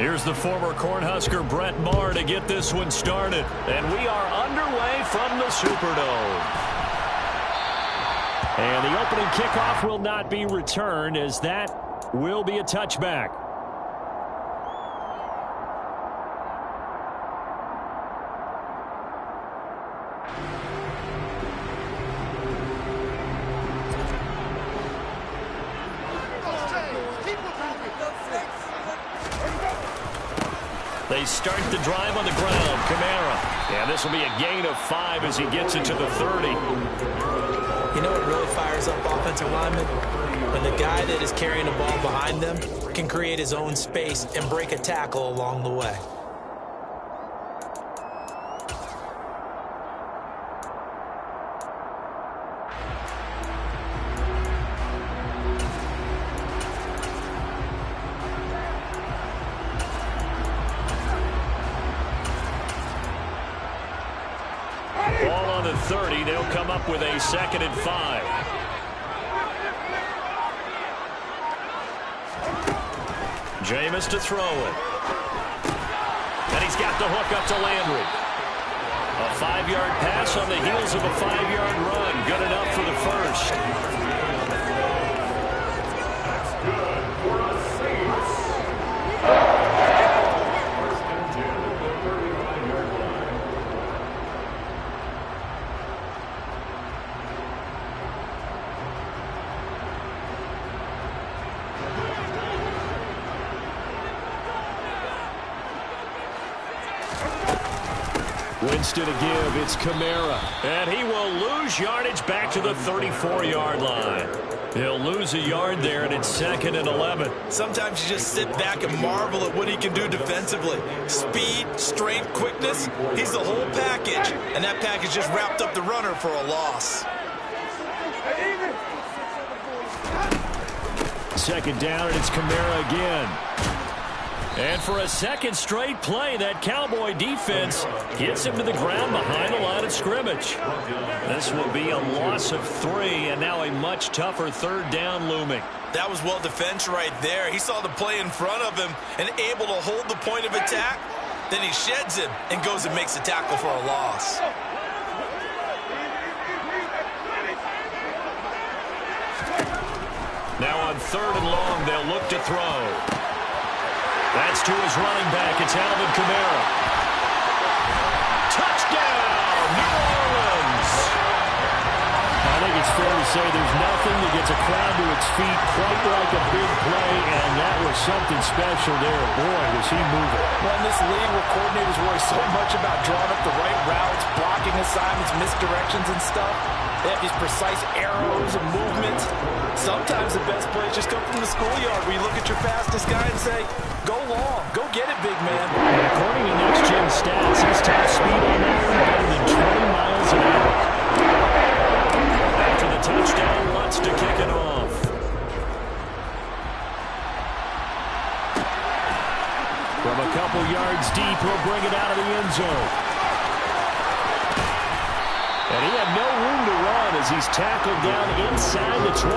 Here's the former Cornhusker Brett Maher to get this one started. And we are underway from the Superdome. And the opening kickoff will not be returned, as that will be a touchback. They start the drive on the ground. Kamara. And this will be a gain of 5 as he gets it to the 30. You know what really fires up offensive linemen? When the guy that is carrying the ball behind them can create his own space and break a tackle along the way. Ball on the 30. They'll come up with a 2nd and 5. Jameis to throw it. And he's got the hook up to Landry. A 5-yard pass on the heels of a 5-yard run. Good enough for the first. Winston to give. It's Kamara. And he will lose yardage back to the 34-yard line. He'll lose a yard there, and it's 2nd and 11. Sometimes you just sit back and marvel at what he can do defensively. Speed, strength, quickness. He's the whole package. And that package just wrapped up the runner for a loss. 2nd down, and it's Kamara again. And for a 2nd straight play, that Cowboy defense gets him to the ground behind the line of scrimmage. This will be a loss of 3, and now a much tougher 3rd down looming. That was well defense right there. He saw the play in front of him and able to hold the point of attack. Then he sheds him and goes and makes a tackle for a loss. Now on 3rd and long, they'll look to throw. That's to his running back. It's Alvin Kamara. Touchdown, New Orleans! I think it's fair to say there's nothing that gets a crowd to its feet quite like a big play, and that was something special there. Boy, was he moving. Well, in this league where coordinators worry so much about drawing up the right routes, blocking assignments, misdirections and stuff, they have these precise arrows and movements. Sometimes the best plays just come from the schoolyard where you look at your fastest guy and say, go long, go get it, big man. And according to Next Gen Stats, his top speed on that one better than 20 miles an hour. After the touchdown, wants to kick it off. From a couple yards deep, he'll bring it out of the end zone. And he had no room to run as he's tackled down inside the 20.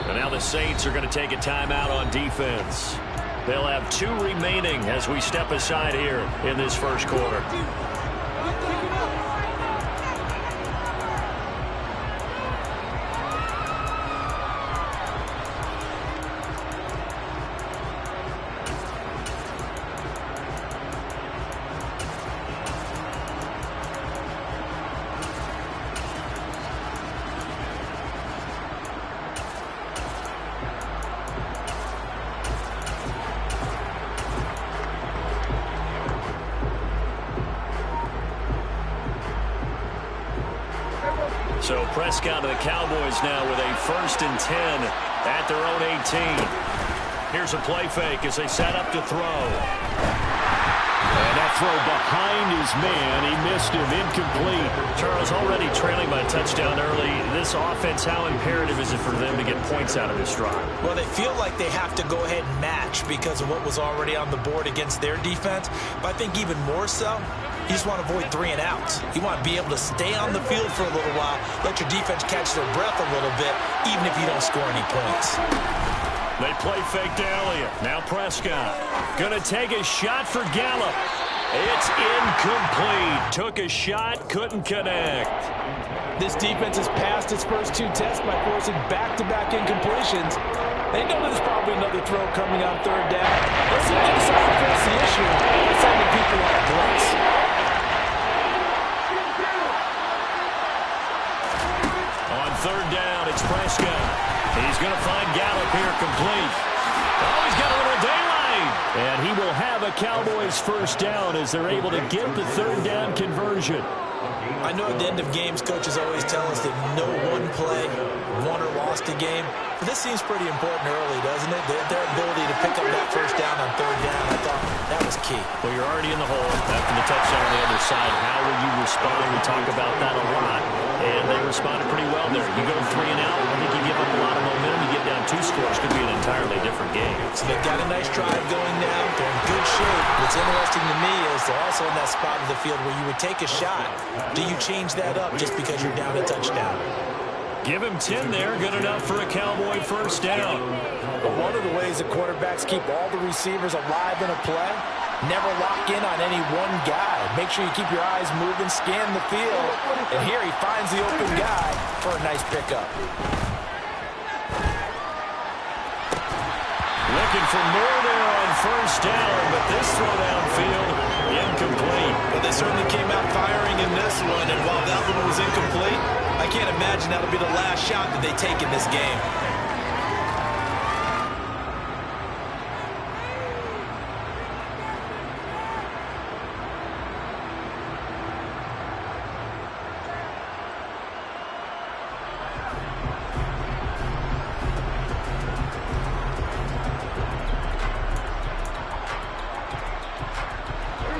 And now the Saints are going to take a timeout on defense. They'll have 2 remaining as we step aside here in this first quarter. So Prescott and the Cowboys now with a 1st and 10 at their own 18. Here's a play fake as they set up to throw. And that throw behind his man. He missed him. Incomplete. Charles, already trailing by a touchdown early. This offense, how imperative is it for them to get points out of this drive? Well, they feel like they have to go ahead and match because of what was already on the board against their defense. But I think even more so, you just want to avoid 3 and outs. You want to be able to stay on the field for a little while, let your defense catch their breath a little bit, even if you don't score any points. They play fake to Elliott. Now Prescott. Going to take a shot for Gallup. It's incomplete. Took a shot, couldn't connect. This defense has passed its first 2 tests by forcing back-to-back incompletions. They know there's probably another throw coming on 3rd down. Let's see if they decide to press the issue by sending people on a blitz. On 3rd down, it's Prescott. He's going to find Gallup here complete. Oh, he's got a little daylight. And he will have a Cowboys first down as they're able to get the 3rd down conversion. I know at the end of games, coaches always tell us that no one play won or lost a game. But this seems pretty important early, doesn't it? Their ability to pick up that first down on 3rd down, I thought that was key. Well, you're already in the hole after the touchdown on the other side. How will you respond? We talk about that a lot. And they responded pretty well there. You go 3 and out, I think you give up a lot of momentum. You get down 2 scores, could be an entirely different game. So they've got a nice drive going now. They're in good shape. What's interesting to me is they're also in that spot of the field where you would take a shot. Do you change that up just because you're down a touchdown? Give him 10 there. Good enough for a Cowboy first down. But one of the ways that quarterbacks keep all the receivers alive in a play, never lock in on any one guy. Make sure you keep your eyes moving, scan the field. And here he finds the open guy for a nice pickup. Looking for more there on first down, but this throw downfield, incomplete. But they certainly came out firing in this one, and while that one was incomplete, I can't imagine that'll be the last shot that they take in this game.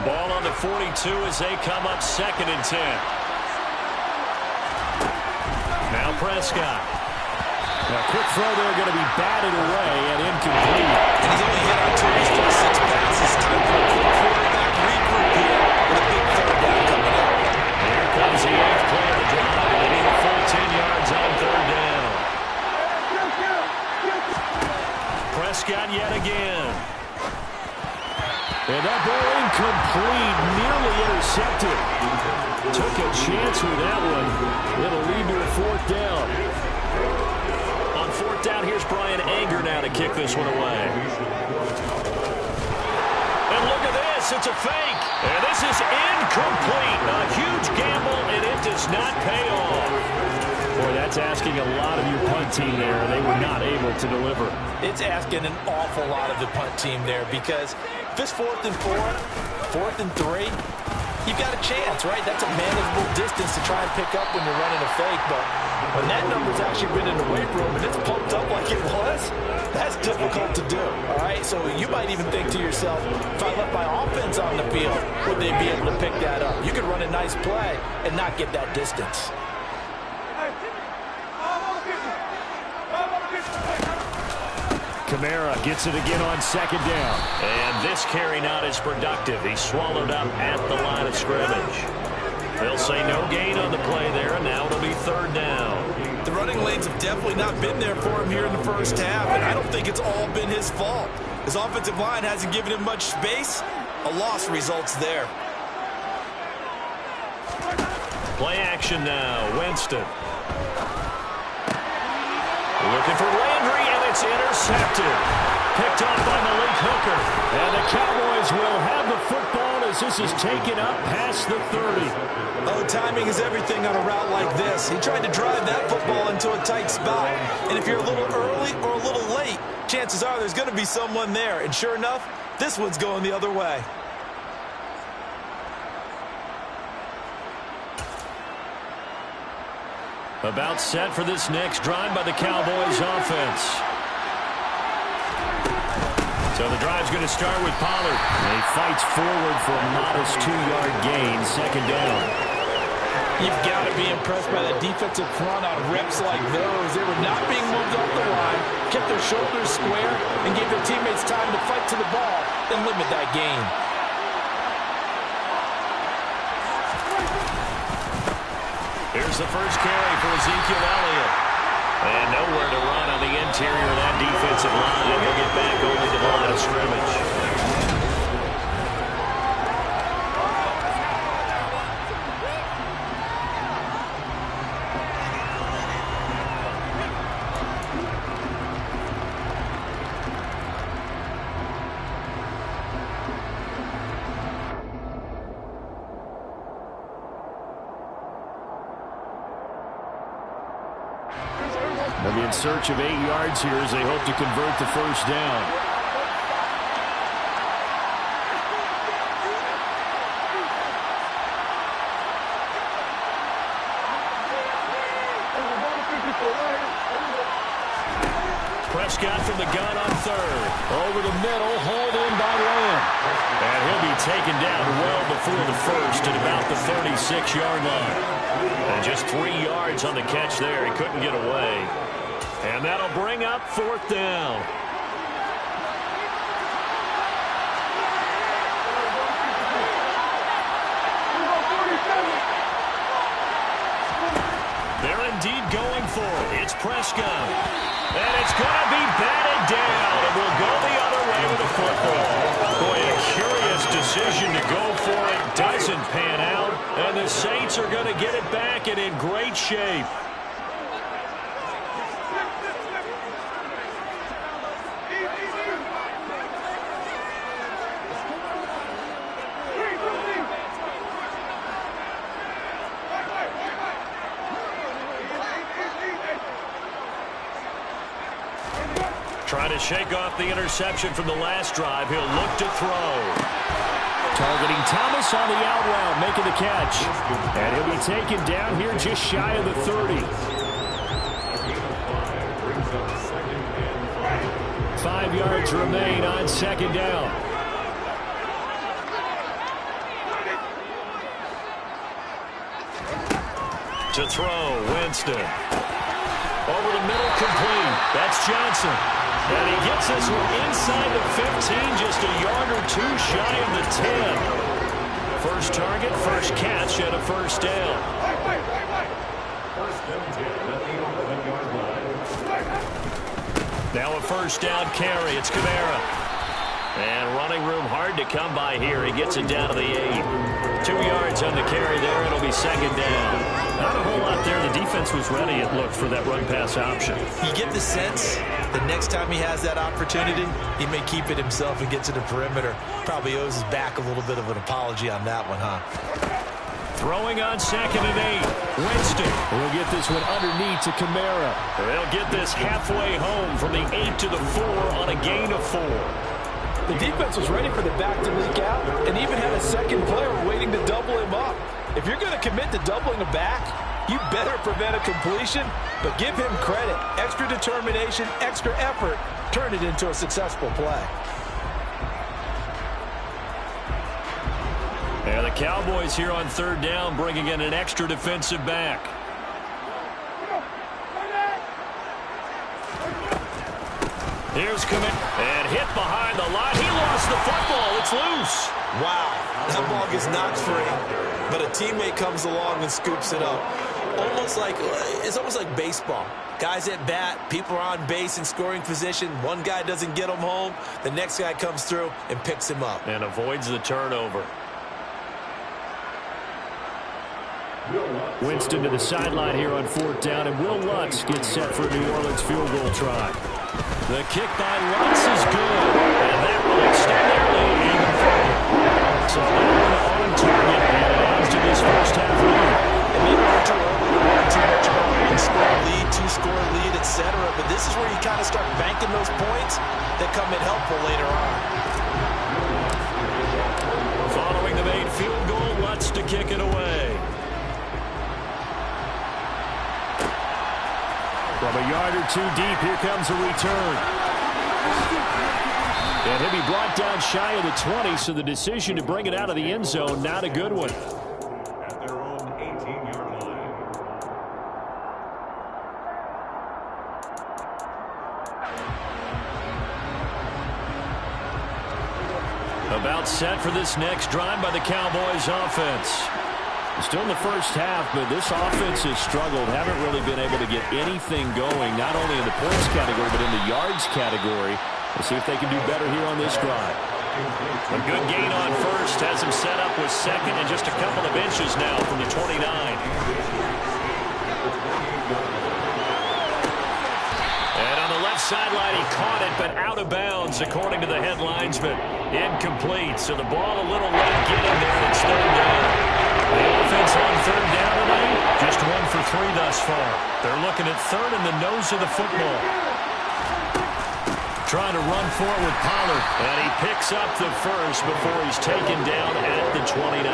Ball on the 42 as they come up 2nd and 10. Now Prescott. A quick throw there going to be batted away and incomplete. And he's only hit on 2 of his first 6 passes. Time for a quick quarterback regroup here with a big 3rd down coming up. Here comes the 8th play of the drive. They need a full 10 yards on 3rd down. Prescott yet again. And that ball incomplete, nearly intercepted. Took a chance with that one. It'll lead to a 4th down. On 4th down, here's Brian Anger now to kick this one away. And look at this, it's a fake. And this is incomplete. A huge gamble, and it does not pay off. Boy, that's asking a lot of your punt team there. They were not able to deliver. It's asking an awful lot of the punt team there because if it's 4th and 4, 4th and 3, you've got a chance, right? That's a manageable distance to try and pick up when you're running a fake. But when that number's actually been in the weight room and it's pumped up like it was, that's difficult to do, all right? So you might even think to yourself, if I left my offense on the field, would they be able to pick that up? You could run a nice play and not get that distance. Kamara gets it again on 2nd down. And this carry not as productive. He swallowed up at the line of scrimmage. They'll say no gain on the play there, and now it'll be 3rd down. The running lanes have definitely not been there for him here in the first half, and I don't think it's all been his fault. His offensive line hasn't given him much space. A loss results there. Play action now. Winston. Looking for Landry, and it's intercepted. Picked off by Malik Hooker. And the Cowboys will have the football as this is taken up past the 30. Oh, timing is everything on a route like this. He tried to drive that football into a tight spot. And if you're a little early or a little late, chances are there's going to be someone there. And sure enough, this one's going the other way. About set for this next drive by the Cowboys offense. So the drive's going to start with Pollard. And he fights forward for a modest 2-yard gain, second down. You've got to be impressed by that defensive front on reps like those. They were not being moved off the line, kept their shoulders square, and gave their teammates time to fight to the ball and limit that gain. Here's the first carry for Ezekiel Elliott. And nowhere to run on the interior of that defensive line. He'll get back over the line of scrimmage. They'll be in search of 8 yards here as they hope to convert the first down. Prescott from the gun on third. Over the middle, hauled in by Lamb. And he'll be taken down well before the first at about the 36-yard line. And just 3 yards on the catch there. He couldn't get away. And that'll bring up fourth down. They're indeed going for it. It's Prescott. And it's going to be batted down. And we'll go the other way with the football. Boy, a curious decision to go for it. Doesn't pan out. And the Saints are going to get it back and in great shape. Trying to shake off the interception from the last drive. He'll look to throw. Targeting Thomas on the out route, making the catch. And he'll be taken down here just shy of the 30. 5 yards remain on second down. To throw, Winston. Over the middle, complete. That's Johnson. And he gets this one inside the 15, just a yard or two shy of the 10. First target, first catch, and a first down. Now a first down carry. It's Kamara. And running room hard to come by here. He gets it down to the 8. 2 yards on the carry there. It'll be second down. Not a whole lot there. The defense was ready, it looked, for that run-pass option. You get the sense the next time he has that opportunity, he may keep it himself and get to the perimeter. Probably owes his back a little bit of an apology on that one, huh? Throwing on second and 8. Winston will get this one underneath to Kamara. They'll get this halfway home from the 8 to the 4 on a gain of 4. The defense was ready for the back to leak out and even had a second player waiting to double him up. If you're going to commit to doubling a back, you better prevent a completion, but give him credit. Extra determination, extra effort, turn it into a successful play. And the Cowboys here on third down bringing in an extra defensive back. Here's Commit, and hit behind the line. He lost the football. It's loose. Wow, that ball gets knocked free, but a teammate comes along and scoops it up. It's almost like baseball. Guys at bat, people are on base in scoring position. One guy doesn't get him home. The next guy comes through and picks him up. And avoids the turnover. Winston to the sideline here on fourth down, and Will Lutz gets set for a New Orleans field goal try. The kick by Lutz is good, and that will extend their lead even further. So on target, and it adds to this first half lead. And maybe we're too early to worry too much about one-score lead, two-score lead, etc. But this is where you kind of start banking those points that come in helpful later on. Following the made field goal, Lutz to kick it away. From a yard or two deep, here comes a return. And he'll be brought down shy of the 20, so the decision to bring it out of the end zone, not a good one. At their own 18-yard line. About set for this next drive by the Cowboys offense. Still in the first half, but this offense has struggled. Haven't really been able to get anything going, not only in the points category, but in the yards category. We'll see if they can do better here on this drive. A good gain on first has him set up with second and just a couple of inches now from the 29. And on the left sideline, he caught it, but out of bounds, according to the headlines, but incomplete. So the ball a little late getting there. It's third down. The offense on third down tonight, just 1 for 3 thus far. They're looking at third in the nose of the football. Trying to run for it with Pollard, and he picks up the first before he's taken down at the 29.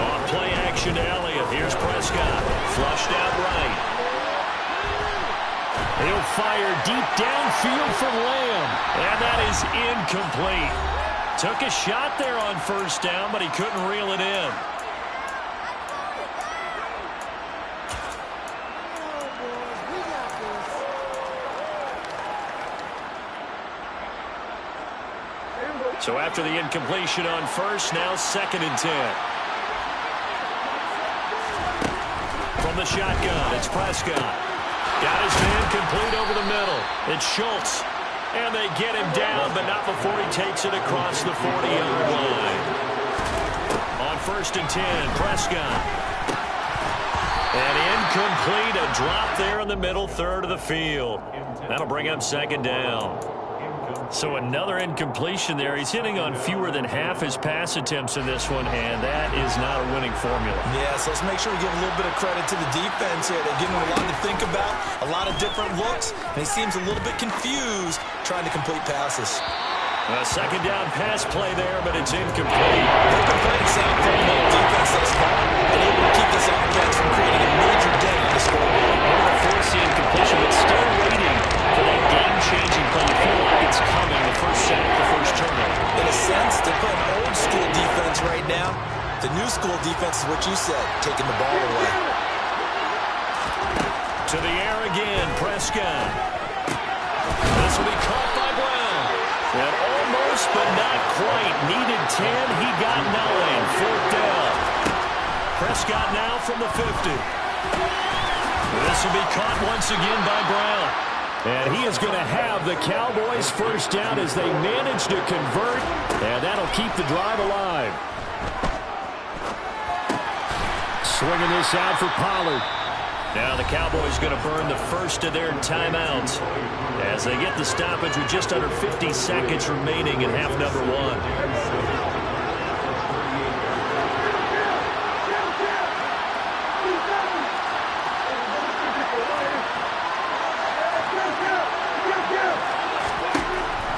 On play action to Elliott. Here's Prescott. Flushed out right. He'll fire deep downfield for Lamb, and that is incomplete. Took a shot there on first down, but he couldn't reel it in. So after the incompletion on first, now 2nd and 10. From the shotgun, it's Prescott. Got his man complete over the middle. It's Schultz. And they get him down, but not before he takes it across the 40-yard line. On 1st and 10, Prescott. And incomplete, a drop there in the middle third of the field. That'll bring up 2nd down. So another incompletion there. He's hitting on fewer than half his pass attempts in this one, and that is not a winning formula. Yeah, so let's make sure we give a little bit of credit to the defense here. They're giving him a lot to think about, a lot of different looks, and he seems a little bit confused trying to complete passes. A 2nd down pass play there, but it's incomplete. They've been playing sound from the defense thus far, and able to keep this offense from creating a major dent on the scoreboard. Able to force the incompletion, but still waiting for that game-changing play. You feel like it's coming, the first sack, the first turnover. In a sense, they're playing old-school defense right now. The new-school defense is what you said, taking the ball away. To the air again, Prescott. This will be caught by Brown. And almost, but not quite. Needed 10, he got 9. 4th down. Prescott now from the 50. This will be caught once again by Brown. And he is going to have the Cowboys first down as they manage to convert, and that'll keep the drive alive. Swinging this out for Pollard. Now the Cowboys going to burn the first of their timeouts as they get the stoppage with just under 50 seconds remaining in half number 1.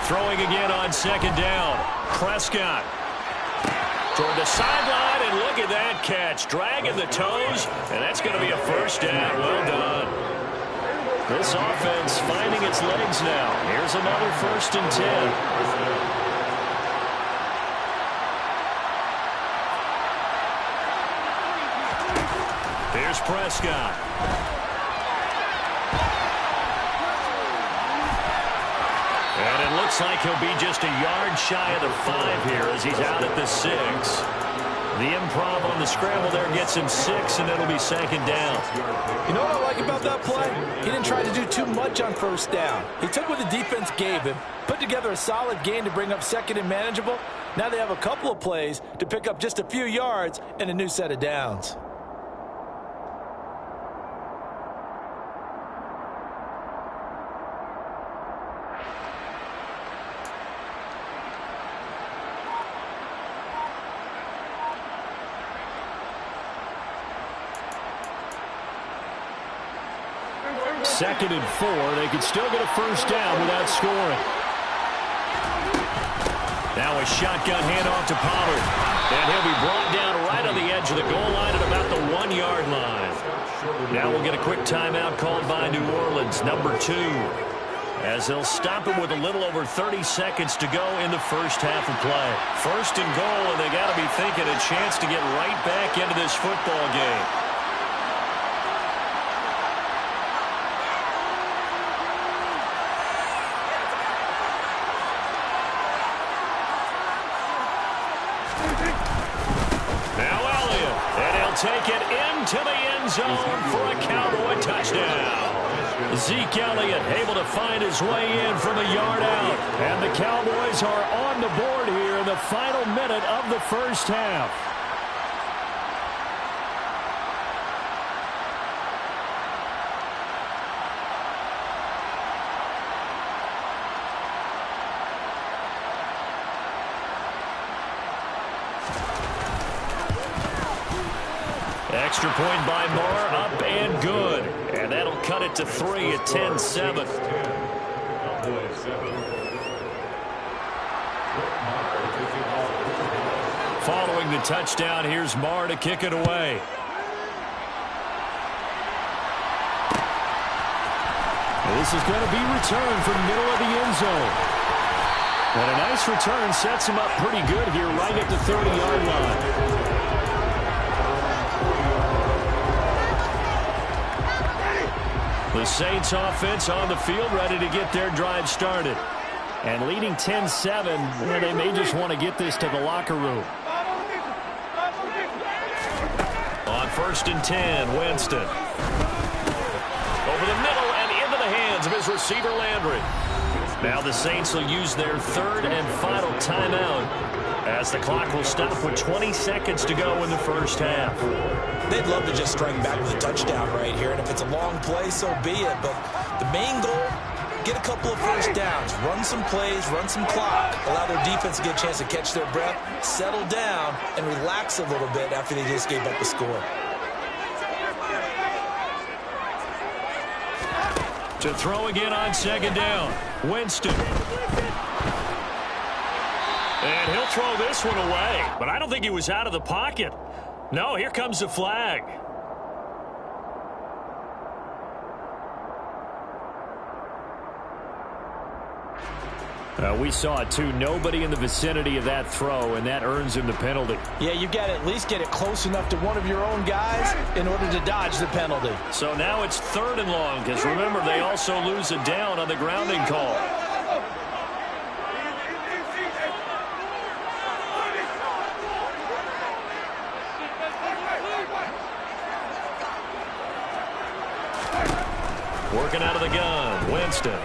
Throwing again on 2nd down. Prescott toward the sideline, and look at that catch. Dragging the toes, and that's going to be a first down. Well done. This offense finding its legs now. Here's another 1st and 10. Here's Prescott. And it looks like he'll be just a yard shy of the 5 here as he's out at the 6. The improv on the scramble there gets him 6, and it'll be 2nd down. You know what I like about that play? He didn't try to do too much on first down. He took what the defense gave him, put together a solid gain to bring up 2nd and manageable. Now they have a couple of plays to pick up just a few yards and a new set of downs. Second and 4. They could still get a first down without scoring. Now a shotgun handoff to Pollard. And he'll be brought down right on the edge of the goal line at about the 1-yard line. Now we'll get a quick timeout called by New Orleans, number 2. as they'll stop it with a little over 30 seconds to go in the first half of play. First and goal, and they got to be thinking a chance to get right back into this football game. Now Elliott, and he'll take it into the end zone for a Cowboy touchdown. Zeke Elliott able to find his way in from a yard out. And the Cowboys are on the board here in the final minute of the first half. Extra point by Marr, up and good. And that'll cut it to 3 at 10-7. Following the touchdown, here's Marr to kick it away. This is going to be returned from the middle of the end zone. And a nice return sets him up pretty good here right at the 30-yard line. The Saints offense on the field ready to get their drive started. And leading 10-7, well, they may just want to get this to the locker room. On 1st and 10, Winston. Over the middle and into the hands of his receiver Landry. Now the Saints will use their third and final timeout as the clock will stop with 20 seconds to go in the first half. They'd love to just strike back with a touchdown right here, and if it's a long play, so be it. But the main goal, get a couple of first downs, run some plays, run some clock, allow their defense to get a chance to catch their breath, settle down, and relax a little bit after they just gave up the score. To throw again on 2nd down, Winston. And he'll throw this one away, but I don't think he was out of the pocket. No, here comes the flag. We saw it too. Nobody in the vicinity of that throw, and that earns him the penalty. Yeah, you got to at least get it close enough to one of your own guys in order to dodge the penalty. So now it's 3rd and long, because remember, they also lose a down on the grounding call. Working out of the gun, Winston.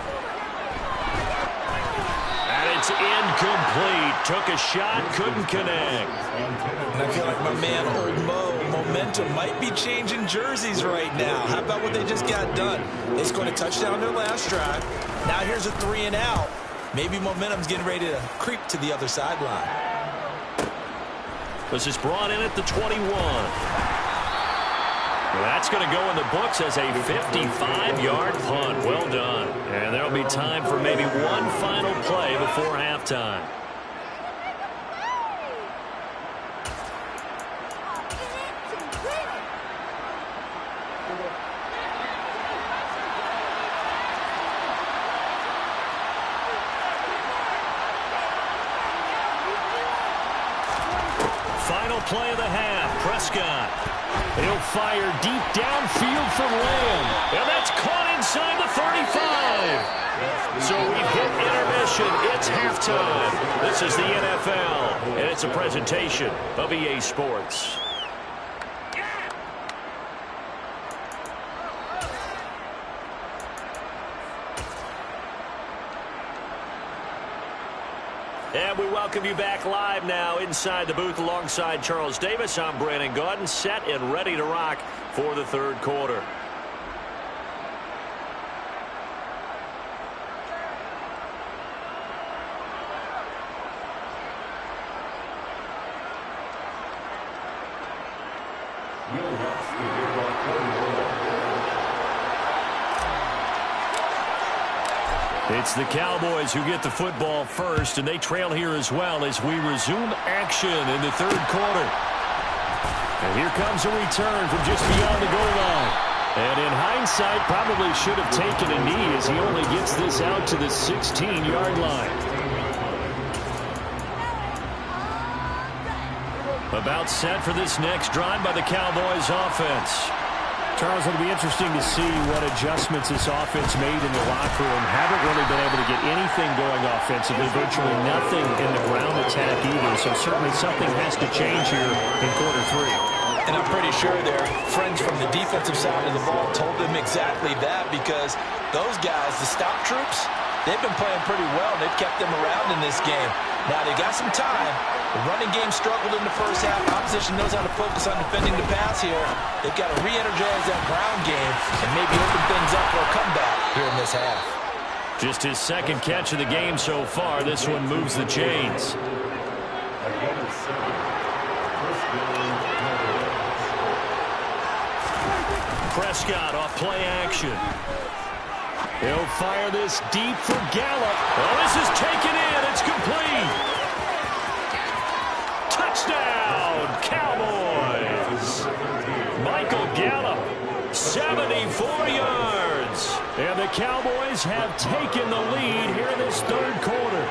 And it's incomplete. Took a shot, couldn't connect. And I feel like my man, Old Mo, momentum might be changing jerseys right now. How about what they just got done? They scored a touchdown their last drive. Now here's a 3 and out. Maybe momentum's getting ready to creep to the other sideline. This is brought in at the 21. That's going to go in the books as a 55-yard punt. Well done. And there'll be time for maybe one final play before halftime. Final play of the half. Prescott. He'll fire deep downfield for Lamb. And that's caught inside the 35. So we've hit intermission. It's halftime. This is the NFL, and it's a presentation of EA Sports. And we welcome you back live now inside the booth alongside Charles Davis. I'm Brandon Gaudin, set and ready to rock for the 3rd quarter. It's the Cowboys who get the football first, and they trail here as well as we resume action in the 3rd quarter. And here comes a return from just beyond the goal line. And in hindsight, probably should have taken a knee as he only gets this out to the 16-yard line. About set for this next drive by the Cowboys offense. Charles, it'll be interesting to see what adjustments this offense made in the locker room. Haven't really been able to get anything going offensively, virtually nothing in the ground attack either. So certainly something has to change here in quarter three. And I'm pretty sure their friends from the defensive side of the ball told them exactly that, because those guys, the stop troops, they've been playing pretty well. They've kept them around in this game. Now they got some time. The running game struggled in the first half. Opposition knows how to focus on defending the pass here. They've got to re-energize that ground game and maybe open things up for a comeback here in this half. Just his second catch of the game so far. This one moves the chains. Prescott off play action. He'll fire this deep for Gallup. Oh, this is taken in. It's complete. Touchdown, Cowboys. Michael Gallup, 74 yards. And the Cowboys have taken the lead here in this third quarter.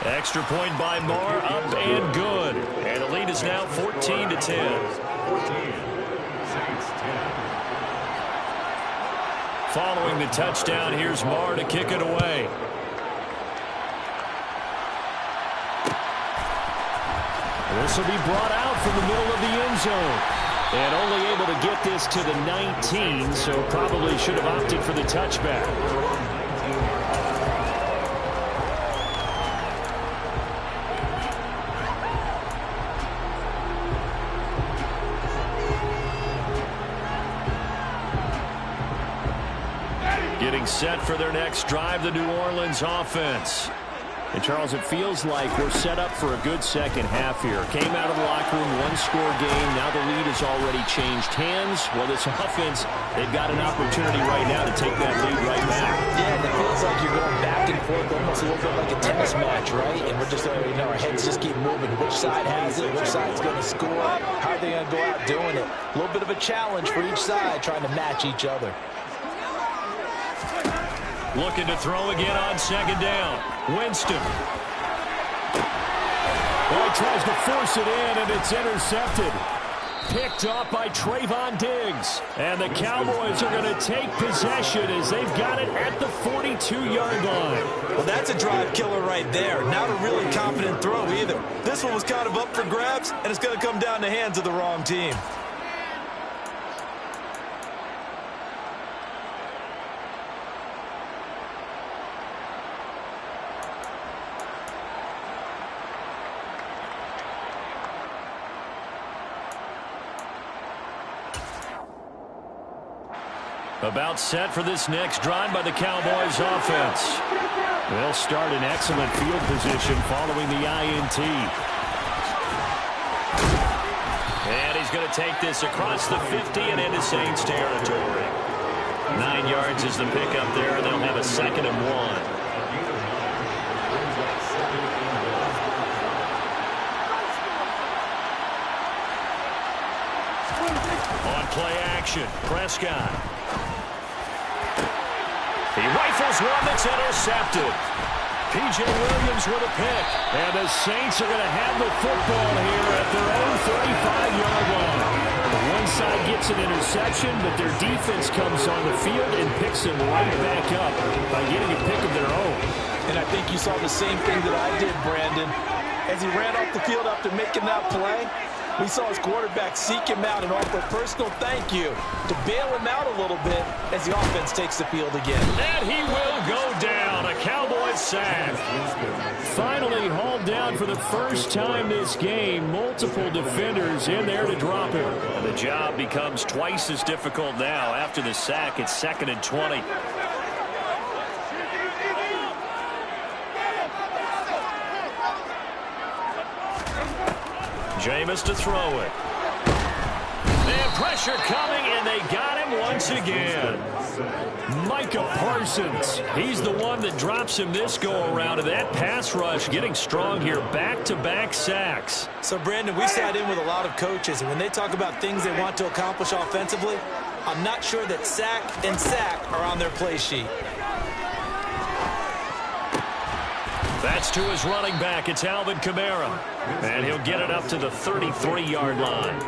Extra point by Moore, up and good. And the lead is now 14-10. Following the touchdown, here's Moore to kick it away. This will be brought out from the middle of the end zone. And only able to get this to the 19, so probably should have opted for the touchback. Getting set for their next drive, the New Orleans offense. And, Charles, it feels like we're set up for a good second half here. Came out of the locker room, one-score game. Now the lead has already changed hands. Well, this offense, they've got an opportunity right now to take that lead right back. Yeah, and it feels like you're going back and forth, almost a little bit like a tennis match, right? And we're just, our heads just keep moving. Which side has it? Which side's going to score? How are they going to go out doing it? A little bit of a challenge for each side, trying to match each other. Looking to throw again on second down. Winston. Well, he tries to force it in, and it's intercepted. Picked off by Trayvon Diggs. And the Cowboys are going to take possession as they've got it at the 42-yard line. Well, that's a drive killer right there. Not a really confident throw either. This one was kind of up for grabs, and it's going to come down the hands of the wrong team. About set for this next drive by the Cowboys offense. They'll start in excellent field position following the INT. And he's going to take this across the 50 and into Saints territory. 9 yards is the pickup there, and they'll have a 2nd and 1. On play action, Prescott. He rifles one that's intercepted. P.J. Williams with a pick. And the Saints are going to have the football here at their own 35-yard line. One side gets an interception, but their defense comes on the field and picks them right back up by getting a pick of their own. And I think you saw the same thing that I did, Brandon. As he ran off the field after making that play, we saw his quarterback seek him out and offer a personal thank you to bail him out a little bit as the offense takes the field again. And he will go down. A Cowboys sack. Finally hauled down for the first time this game. Multiple defenders in there to drop him. And the job becomes twice as difficult now. After the sack, it's 2nd and 20. Jameis to throw it. And pressure coming, and they got him once again. Micah Parsons, he's the one that drops him this go-around. And that pass rush getting strong here, back-to-back sacks. So, Brandon, we sat in with a lot of coaches, and when they talk about things they want to accomplish offensively, I'm not sure that sack and sack are on their play sheet. That's to his running back. It's Alvin Kamara. And he'll get it up to the 33-yard line.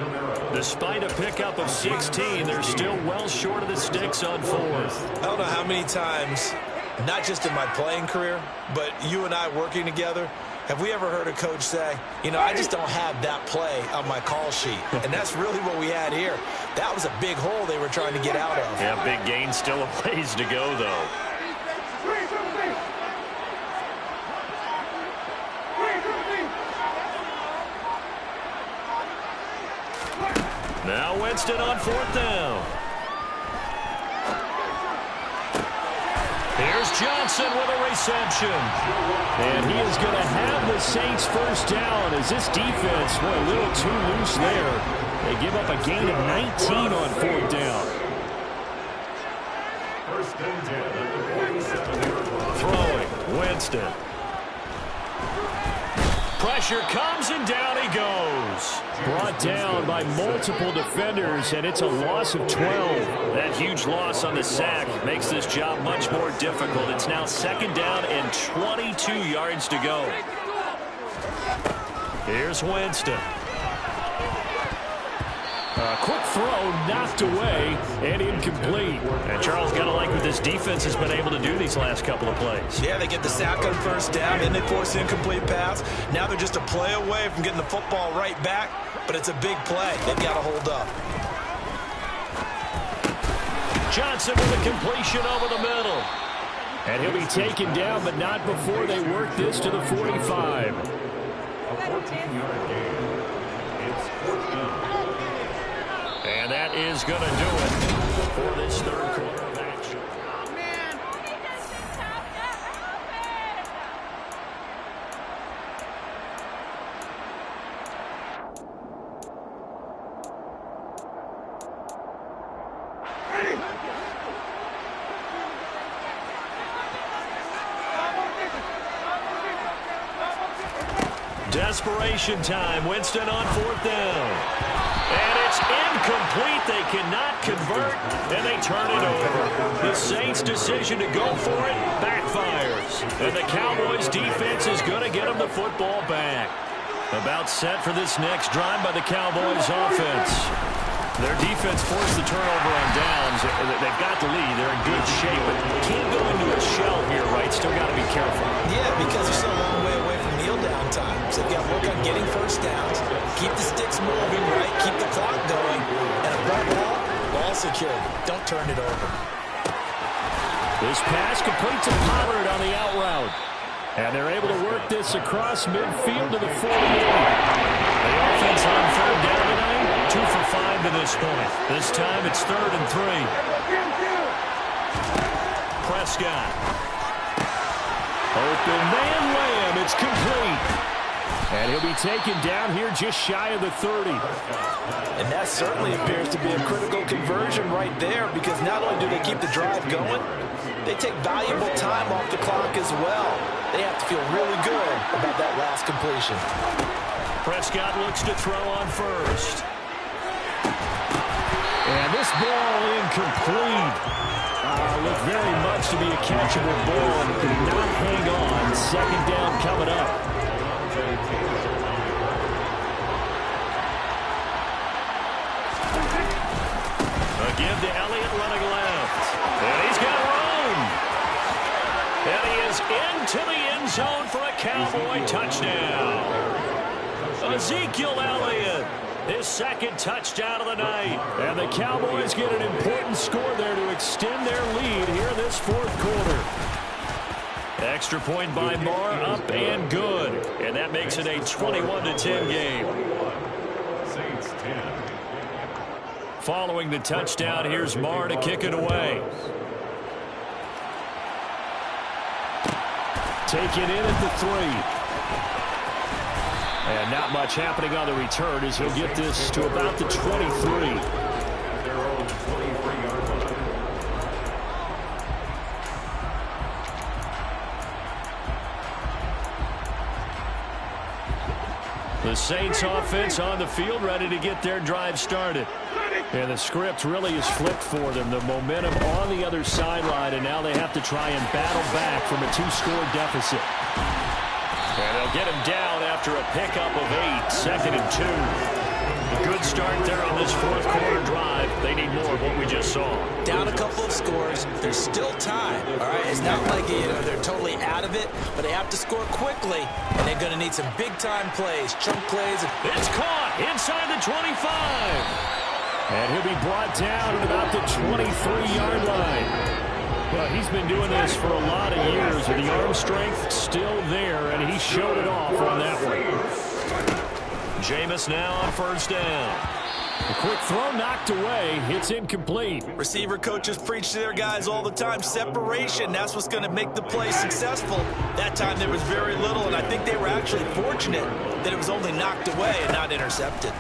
Despite a pickup of 16, they're still well short of the sticks on fourth. I don't know how many times, not just in my playing career, but you and I working together, have we ever heard a coach say, you know, I just don't have that play on my call sheet. And that's really what we had here. That was a big hole they were trying to get out of. Yeah, big gain, still a ways to go, though. Now Winston on fourth down. Here's Johnson with a reception. And he is going to have the Saints first down as this defense, boy, a little too loose there. They give up a gain of 19 on fourth down. First and 10 at the 47. Throwing, Winston. Pressure comes, and down he goes. Brought down by multiple defenders, and it's a loss of 12. That huge loss on the sack makes this job much more difficult. It's now second down and 22 yards to go. Here's Winston. A quick throw knocked away and incomplete. And Charles, got to like what this defense has been able to do these last couple of plays. Yeah, they get the sack on first down, then they force an incomplete pass. Now they're just a play away from getting the football right back, but it's a big play. They've got to hold up. Johnson with a completion over the middle. And he'll be taken down, but not before they work this to the 45. A 14-yard gain. It's 14. And that is going to do it for this third quarter of action. Desperation time. Winston on fourth down. And it's incomplete. They cannot convert, and they turn it over. The Saints' decision to go for it backfires. And the Cowboys' defense is going to get them the football back. About set for this next drive by the Cowboys' offense. Their defense forced the turnover on downs. They've got the lead. They're in good shape, but can't go into a shell here, right? Still got to be careful. Yeah, because they're still a long way away from kneel down time. So they've got to work on getting first downs, keep the sticks moving, right? Keep the clock going. And above all, ball secure. Don't turn it over. This pass complete to Pollard on the out route. And they're able to work this across midfield to the 48. The offense on third down tonight, 2 for 5 to this point. This time it's 3rd and 3. Prescott. Open man Lamb. It's complete. And he'll be taken down here just shy of the 30. And that certainly appears to be a critical conversion right there, because not only do they keep the drive going, they take valuable time off the clock as well. They have to feel really good about that last completion. Prescott looks to throw on first. And this ball incomplete. Looked very much to be a catchable ball, and could not hang on. Second down coming up. A give to Elliott running left. And he's got room. And he is into the end zone for a Cowboy touchdown. Ezekiel Elliott, his second touchdown of the night. And the Cowboys get an important score there to extend their lead here in this fourth quarter. Extra point by Marr, up and good. And that makes it a 21-10 game. Saints 10. Following the touchdown, here's Marr to kick it away. Taken in at the 3. And not much happening on the return as he'll get this to about the 23. The Saints offense on the field, ready to get their drive started. And the script really is flipped for them. The momentum on the other sideline, and now they have to try and battle back from a 2-score deficit. And they'll get him down after a pickup of 8, 2nd and 2. A good start there on this fourth quarter drive. They need more of what we just saw. Down a couple of scores. There's still time. All right, it's not like they're totally out of it, but they have to score quickly, and they're going to need some big-time plays, chunk plays. It's caught inside the 25. And he'll be brought down at about the 23-yard line. Well, he's been doing this for a lot of years, and the arm strength still there, and he showed it off on that one. Jameis now on first down. A quick throw knocked away. It's incomplete. Receiver coaches preach to their guys all the time. Separation, that's what's going to make the play successful. That time there was very little, and I think they were actually fortunate that it was only knocked away and not intercepted.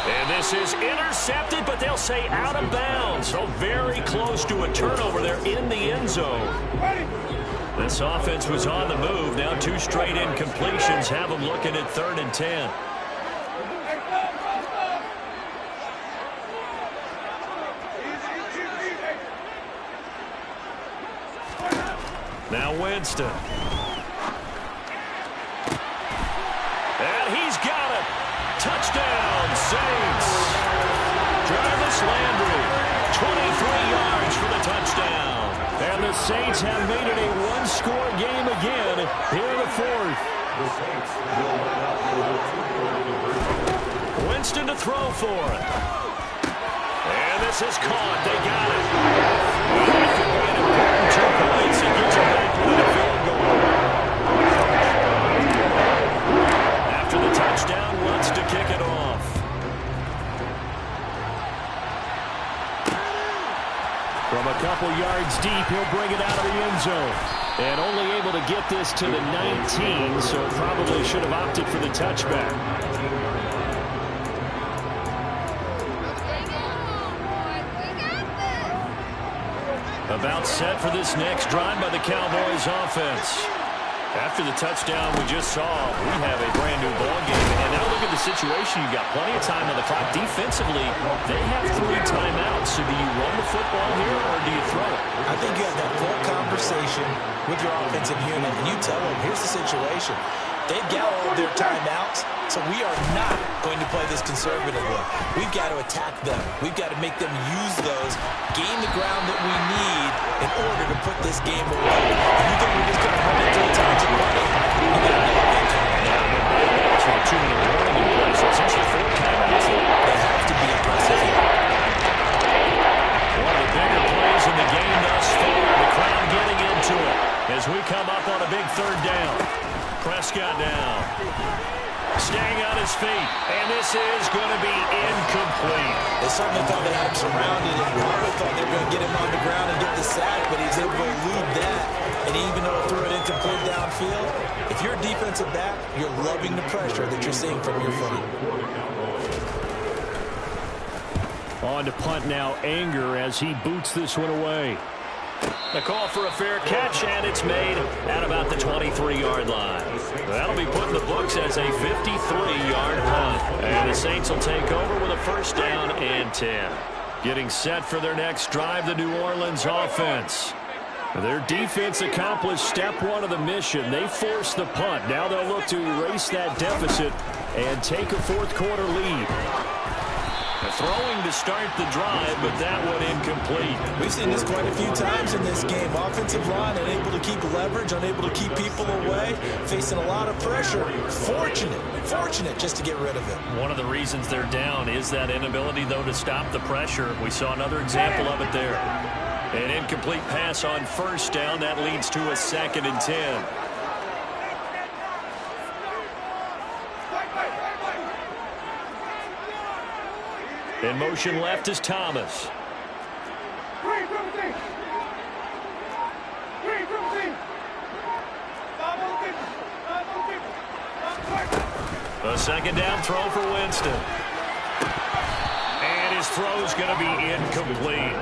And this is intercepted, but they'll say out of bounds. So very close to a turnover there in the end zone. This offense was on the move. Now 2 straight incompletions have them looking at 3rd and 10. Now Winston. And he's got it. Touchdown, Saints. Jarvis Landry, 23 yards for the touchdown. And the Saints have made it a 1-score game again here in the 4th. Winston to throw for it. And this is caught. They got it. Well, that could be an important 2 points and gets them back with a field goal. After the touchdown, wants to kick it off. From a couple yards deep, he'll bring it out of the end zone. And only able to get this to the 19, so probably should have opted for the touchback. About set for this next drive by the Cowboys offense. After the touchdown we just saw, we have a brand-new ball game. And now look at the situation. You've got plenty of time on the clock. Defensively, they have 3 timeouts. So do you run the football here or do you throw it? I think you have that full conversation with your offensive unit, and you tell them, here's the situation. They've got all of their timeouts, so we are not going to play this conservatively. We've got to attack them. We've got to make them use those, gain the ground that we need in order to put this game away. If you think we're just going to run into the times and run it, you got to know that coming out. That's why 2-minute warning in place. It's essentially 4 timeouts. They have to be aggressive here. One of the bigger plays in the game thus far. The crowd getting into it as we come up on a big 3rd down. Prescott now. Staying on his feet. And this is going to be incomplete. They certainly thought they had him surrounded, and probably thought they were going to get him on the ground and get the sack, but he's able to elude that. And even though it threw it incomplete downfield, if you're a defensive back, you're loving the pressure that you're seeing from your footing. On to punt now, Anger, as he boots this one away. The call for a fair catch, and it's made at about the 23-yard line. That'll be put in the books as a 53-yard punt. And the Saints will take over with a 1st down and 10. Getting set for their next drive, the New Orleans offense. Their defense accomplished step 1 of the mission. They forced the punt. Now they'll look to erase that deficit and take a 4th quarter lead. Throwing to start the drive, but that one incomplete. We've seen this quite a few times in this game. Offensive line unable to keep leverage, unable to keep people away, facing a lot of pressure. Fortunate just to get rid of it. One of the reasons they're down is that inability, though, to stop the pressure. We saw another example of it there. An incomplete pass on 1st down. That leads to a 2nd and 10. In motion left is Thomas. Second down throw for Winston. And his throw's going to be incomplete.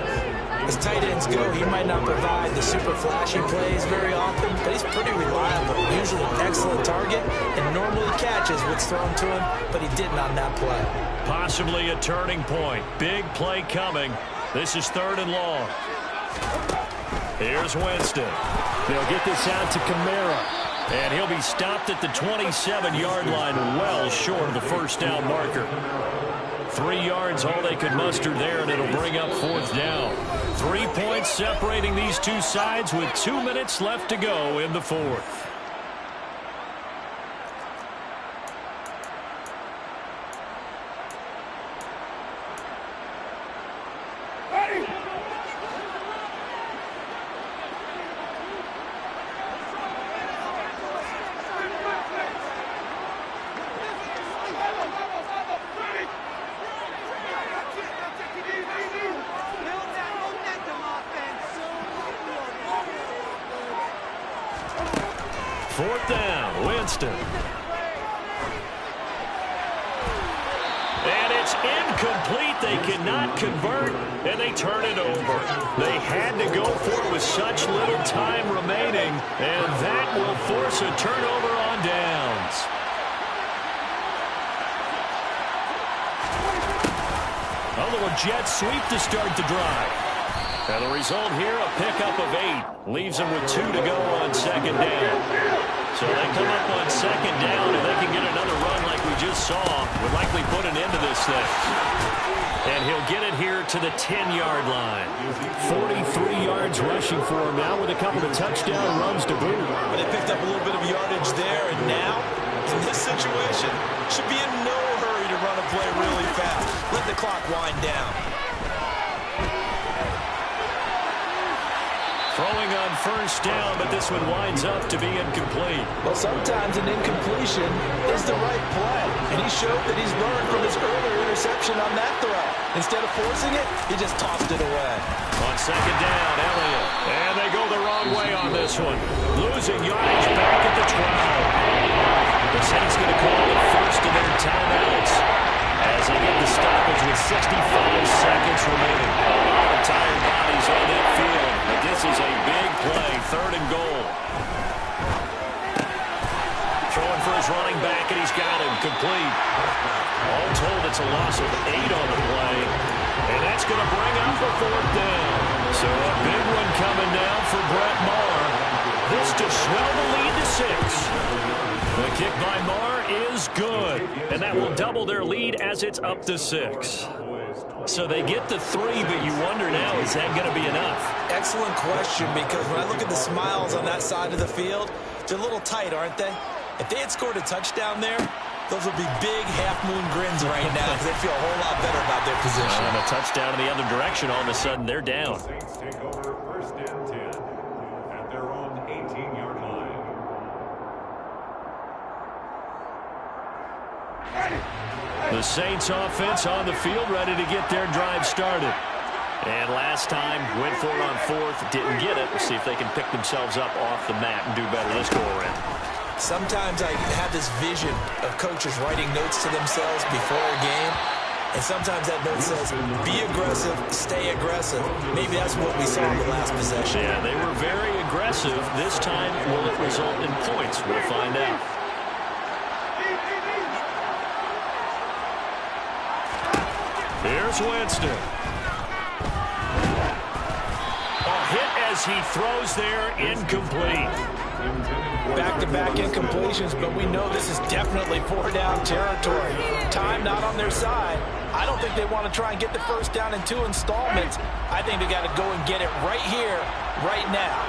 As tight ends go, he might not provide the super flashy plays very often, but he's pretty reliable. Usually an excellent target and normally catches what's thrown to him, but he didn't on that play. Possibly a turning point. Big play coming. This is 3rd and long. Here's Winston. They'll get this out to Kamara. And he'll be stopped at the 27-yard line, well short of the first down marker. 3 yards, all they could muster there, and it'll bring up 4th down. 3 points separating these two sides with 2 minutes left to go in the 4th. Fourth down, Winston. And it's incomplete. They cannot convert, and they turn it over. They had to go for it with such little time remaining, and that will force a turnover on downs. A little jet sweep to start the drive. And the result here, a pickup of 8. Leaves them with 2 to go on second down. So they come up on second down, and they can get another run like we just saw. Would likely put an end to this thing. And he'll get it here to the 10-yard line. 43 yards rushing for him now with a couple of touchdown runs to boot. But they picked up a little bit of yardage there, and now, in this situation, should be in no hurry to run a play really fast. Let the clock wind down. Throwing on first down, but this one winds up to be incomplete. Well, sometimes an incompletion is the right play, and he showed that he's learned from his earlier interception on that throw. Instead of forcing it, he just tossed it away. On second down, Elliott. And they go the wrong way on this one. Losing yardage back at the 12. The Saints going to call it first of their timeouts as they get the stoppage with 65 seconds remaining. A lot of tired bodies on that field, but this is a big play, 3rd and goal. Throwing for his running back, and he's got him complete. All told, it's a loss of 8 on the play, and that's going to bring up the 4th down. So a big one coming now for Brett Maher. This to swell the lead to 6. The kick by Maher is good, and that will double their lead as it's up to 6. So they get the 3, but you wonder now, is that going to be enough? Excellent question, because when I look at the smiles on that side of the field, they're a little tight, aren't they? If they had scored a touchdown there, those would be big half-moon grins right now because they feel a whole lot better about their position. And a touchdown in the other direction, all of a sudden they're down. Saints take over 1st and 10 at their own 18-yard line. The Saints offense on the field, ready to get their drive started. And last time, went for it on 4th, didn't get it. We'll see if they can pick themselves up off the mat and do better this go-around. Sometimes I have this vision of coaches writing notes to themselves before a game, and sometimes that note says, be aggressive, stay aggressive. Maybe that's what we saw in the last possession. Yeah, they were very aggressive. This time, will it result in points? We'll find out. Here's Winston. A hit as he throws there, incomplete. Back-to-back incompletions, but we know this is definitely 4-down territory. Time not on their side. I don't think they want to try and get the first down in 2 installments. I think they got to go and get it right here, right now.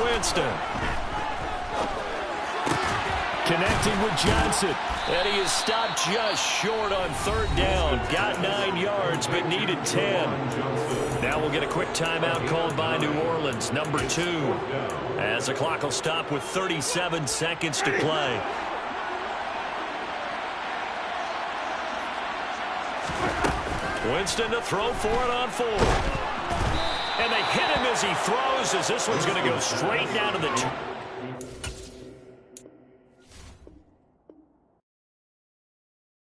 Winston. Connecting with Johnson. And he is stopped just short on 3rd down. Got 9 yards, but needed 10. Now we'll get a quick timeout called by New Orleans, number 2. As the clock will stop with 37 seconds to play. Winston to throw for it on 4th. And they hit him as he throws, as this one's going to go straight down to the 2.